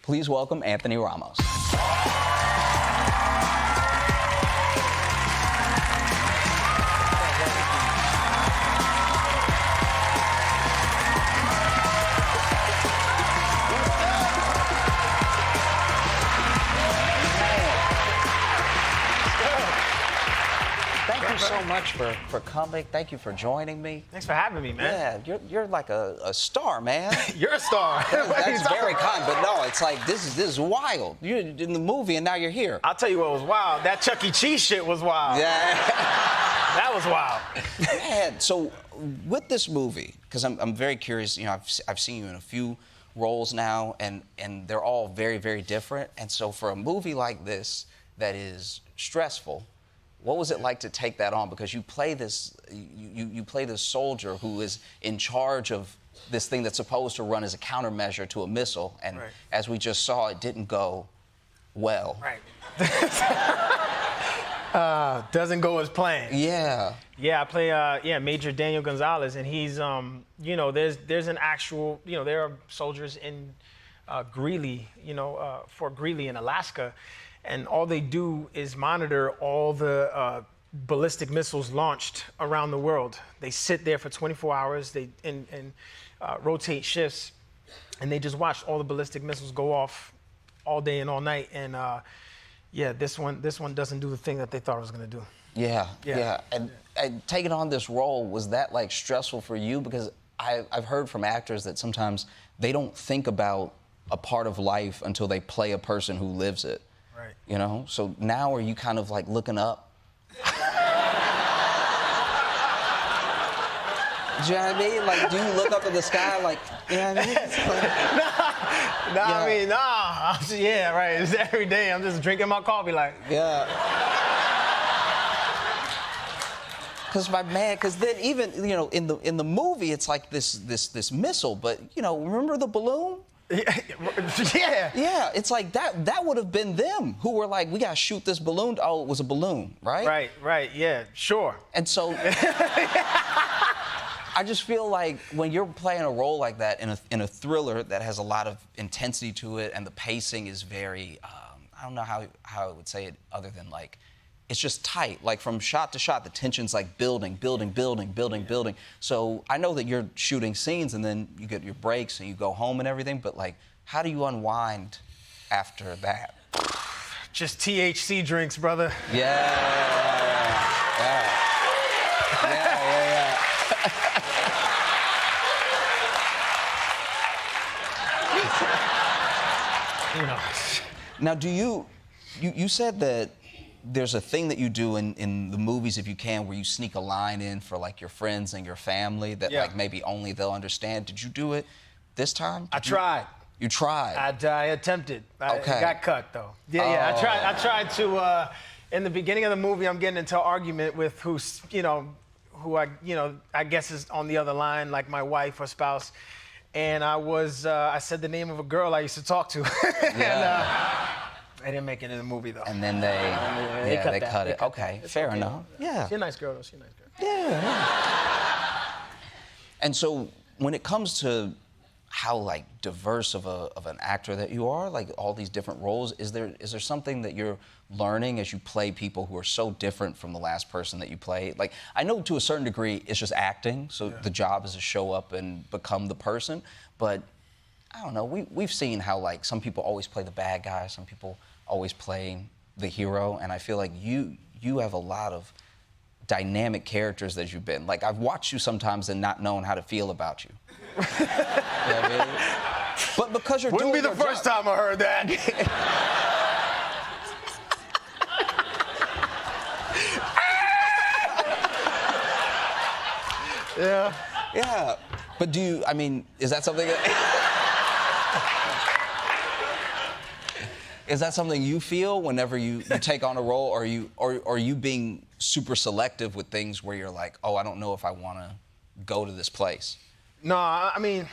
Please welcome Anthony Ramos. Thank you so much for coming. Thank you for joining me. Thanks for having me, man. Yeah, you're like a star, man. You're a star. That's very kind, but no, it's like this is wild. You're in the movie and now you're here. I'll tell you what was wild. That Chuck E. Cheese shit was wild. Yeah. That was wild. Man, so with this movie, because I'm very curious, you know, I've seen you in a few roles now, and they're all very, very different. And so for a movie like this that is stressful, what was it like to take that on? Because you play this, you play this soldier who is in charge of this thing that's supposed to run as a countermeasure to a missile, and as we just saw, it didn't go well. Right. Doesn't go as planned. Yeah. Yeah, I play Major Daniel Gonzalez, and he's you know, there's an actual, you know, there are soldiers in Greeley, you know, Fort Greeley in Alaska. And all they do is monitor all the ballistic missiles launched around the world. They sit there for 24 hours, they rotate shifts, and they just watch all the ballistic missiles go off all day and all night. And yeah, this one doesn't do the thing that they thought it was gonna do. Yeah. And taking on this role, was that like stressful for you? Because I've heard from actors that sometimes they don't think about a part of life until they play a person who lives it. Right. You know? So now are you kind of like looking up? Do you know what I mean? Like, do you look up at the sky like, you know what I mean? Yeah, right. It's every day. I'm just drinking my coffee like. Yeah. Because then even, you know, in the movie, it's like this missile, but, you know, remember the balloon? Yeah. Yeah, it's like that would have been them who were like, we gotta shoot this balloon. Oh, it was a balloon, right? Right, yeah, sure. And so I just feel like when you're playing a role like that in a thriller that has a lot of intensity to it, and the pacing is very, I don't know how I would say it other than like, it's just tight. Like from shot to shot, the tension's like building. So I know that you're shooting scenes and then you get your breaks and you go home and everything, but like, how do you unwind after that? Just THC drinks, brother. Yeah. You know. Now, do you said that there's a thing that you do in the movies, if you can, where you sneak a line in for like your friends and your family that like maybe only they'll understand. Did you do it this time? I tried. You tried? I attempted. Okay. It got cut though. Yeah. I tried to. In the beginning of the movie, I'm getting into an argument with who I guess is on the other line, like my wife or spouse. And I said the name of a girl I used to talk to. Yeah. I didn't make it in the movie though. And then they cut it. Okay, fair enough. Yeah. She's a nice girl though. She's a nice girl. Yeah. And so when it comes to how like diverse of an actor that you are, like all these different roles, is there something that you're learning as you play people who are so different from the last person that you played? Like, I know to a certain degree it's just acting, so the job is to show up and become the person, but I don't know, we've seen how like some people always play the bad guy, some people always play the hero, and I feel like you have a lot of dynamic characters that you've been. Like, I've watched you sometimes and not known how to feel about you. You know what I mean? But because you're Wouldn't doing be the first time I heard that. Yeah. Yeah. But is that something is that something you feel whenever you take on a role, or are you being super selective with things where you're like, oh, I don't know if I want to go to this place? No, I mean,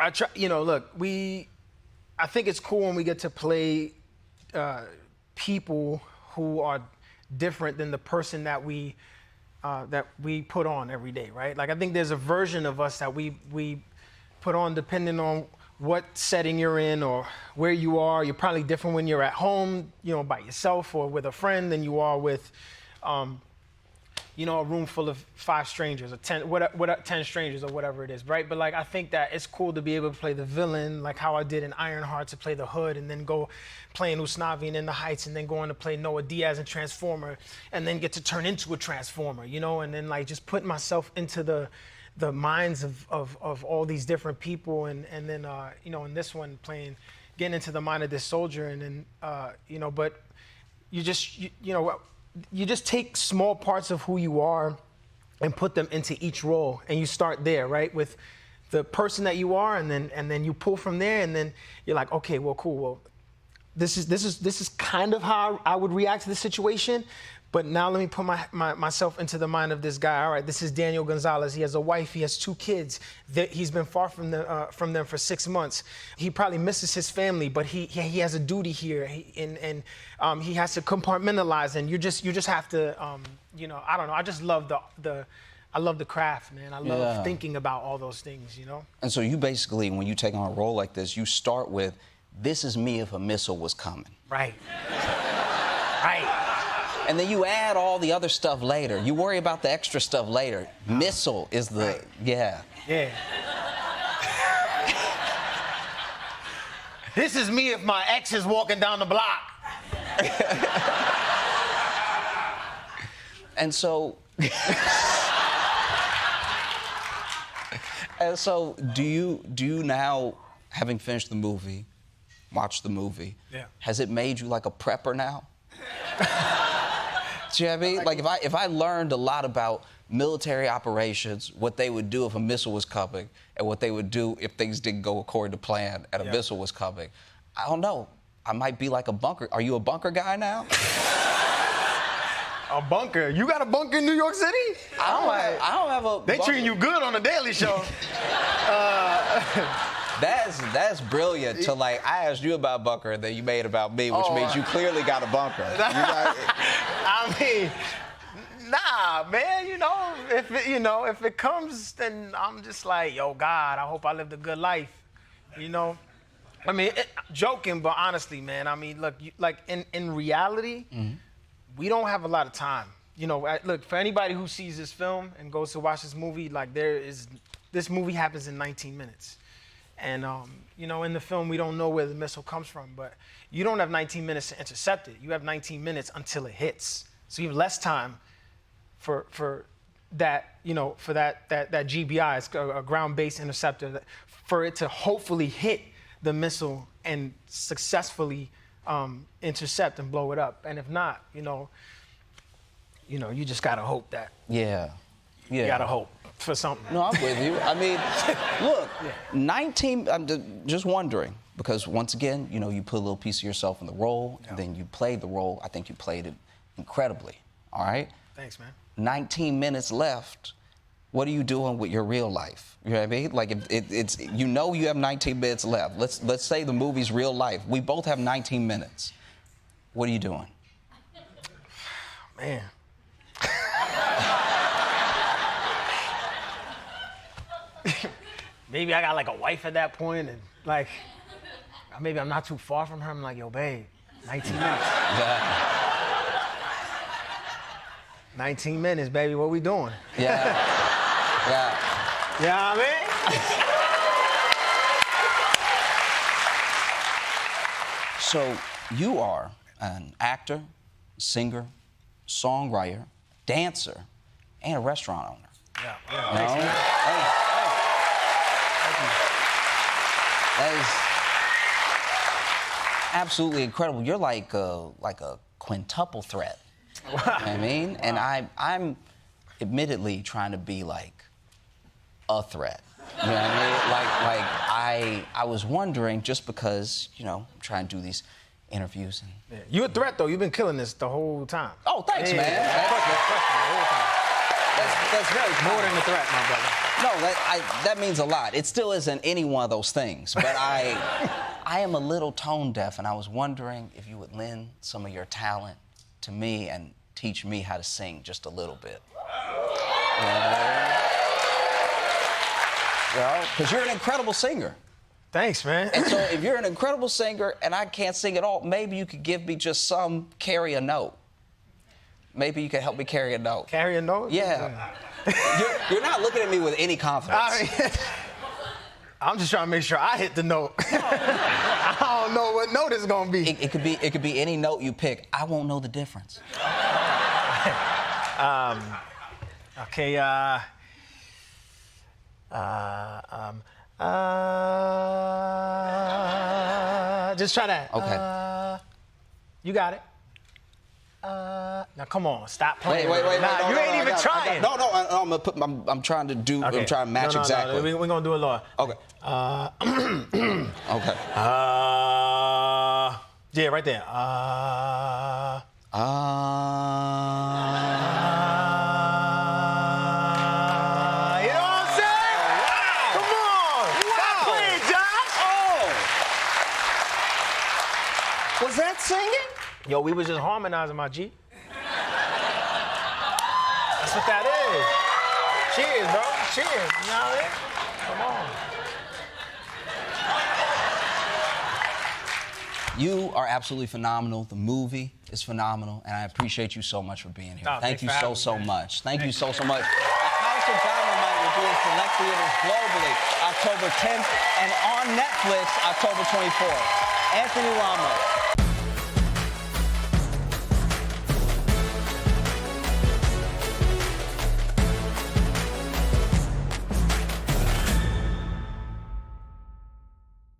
I try. You know, look, I think it's cool when we get to play people who are different than the person that we put on every day, right? Like, I think there's a version of us that we put on depending on what setting you're in or where you are. You're probably different when you're at home, by yourself or with a friend than you are with, a room full of 5 strangers or 10 strangers or whatever it is, right? But like, I think that it's cool to be able to play the villain, like how I did in Ironheart, to play the hood and then go playing Usnavi and In the Heights and then going to play Noah Diaz in Transformer and then get to turn into a Transformer, and then like just putting myself into the minds of all these different people and then, in this one getting into the mind of this soldier and then, but you just, you just take small parts of who you are and put them into each role, and you start there, right, with the person that you are, and then you pull from there, and then you're like, okay, well, cool, well, this is kind of how I would react to the situation, but now let me put myself into the mind of this guy. All right, this is Daniel Gonzalez. He has a wife. He has 2 kids. He's been far from them for 6 months. He probably misses his family, but he has a duty here, and he has to compartmentalize. And you just have to, I don't know. I just love I love the craft, man. I love thinking about all those things, And so you basically, when you take on a role like this, you start with, this is me if a missile was coming. Right. Right. And then you add all the other stuff later. You worry about the extra stuff later. Missile is the, right. Yeah. This is me if my ex is walking down the block. And so, do you now, having finished the movie, watched the movie, has it made you like a prepper now? Do you know what I mean? Like if I learned a lot about military operations, what they would do if a missile was coming, and what they would do if things didn't go according to plan and a missile was coming, I don't know. I might be like a bunker. Are you a bunker guy now? A bunker? You got a bunker in New York City? I don't have a. They treating you good on the Daily Show. That's brilliant. To like, I asked you about bunker, and then you made it about me, which means you clearly got a bunker. I mean, nah, man. If it comes, then I'm just like, yo, God, I hope I lived a good life. I mean, joking, but honestly, man. I mean, look, in reality, we don't have a lot of time. Look, for anybody who sees this film and goes to watch this movie, like this movie happens in 19 minutes. And, in the film, we don't know where the missile comes from, but you don't have 19 minutes to intercept it. You have 19 minutes until it hits. So you have less time for that, for that GBI, it's a ground-based interceptor, for it to hopefully hit the missile and successfully intercept and blow it up. And if not, you just gotta hope that. Yeah. You gotta hope for something. No, I'm with you. I mean, look, 19, I'm just wondering, because once again, you put a little piece of yourself in the role, and then you played the role. I think you played it incredibly, all right? Thanks, man. 19 minutes left. What are you doing with your real life? You know what I mean? Like, it's you have 19 minutes left. Let's say the movie's real life. We both have 19 minutes. What are you doing? Man. Maybe I got like a wife at that point, and like, maybe I'm not too far from her. I'm like, yo, babe, 19 minutes. 19 minutes, baby, what we doing? Yeah. Yeah, I mean? So you are an actor, singer, songwriter, dancer, and a restaurant owner. Yeah. That is absolutely incredible. You're like a quintuple threat. Wow. You know what I mean? Wow. And I'm admittedly trying to be like a threat. You know what I mean? I was wondering, just because, I'm trying to do these interviews. And You a threat, though. You've been killing this the whole time. Oh, thanks, man. That's very more than a threat, my brother. No, that means a lot. It still isn't any one of those things, but I am a little tone deaf, and I was wondering if you would lend some of your talent to me and teach me how to sing just a little bit. Because you're an incredible singer. Thanks, man. And so if you're an incredible singer and I can't sing at all, maybe you could give me just carry a note. Maybe you could help me carry a note. Carry a note? Yeah. You're not looking at me with any confidence. I'm just trying to make sure I hit the note. I don't know what note it's gonna be. It could be any note you pick. I won't know the difference. Okay. Just try that. Okay. You got it. Now come on, stop playing. Wait. Nah, No, you ain't even trying. I'm trying to do. Okay. I'm trying to match exactly. No, we're gonna do it, Lord. Okay. Okay. Yeah, right there. You know what I'm saying? Wow. Come on. Stop playing, Josh. Oh. Was that singing? Yo, we was just harmonizing, my G. That's what that is. Cheers, bro. Cheers. You know what I mean? Come on. You are absolutely phenomenal. The movie is phenomenal, and I appreciate you so much for being here. Oh, Thank you so much. Thank you so much. House of Dynamite will be in select theaters globally October 10th and on Netflix October 24th. Anthony Ramos.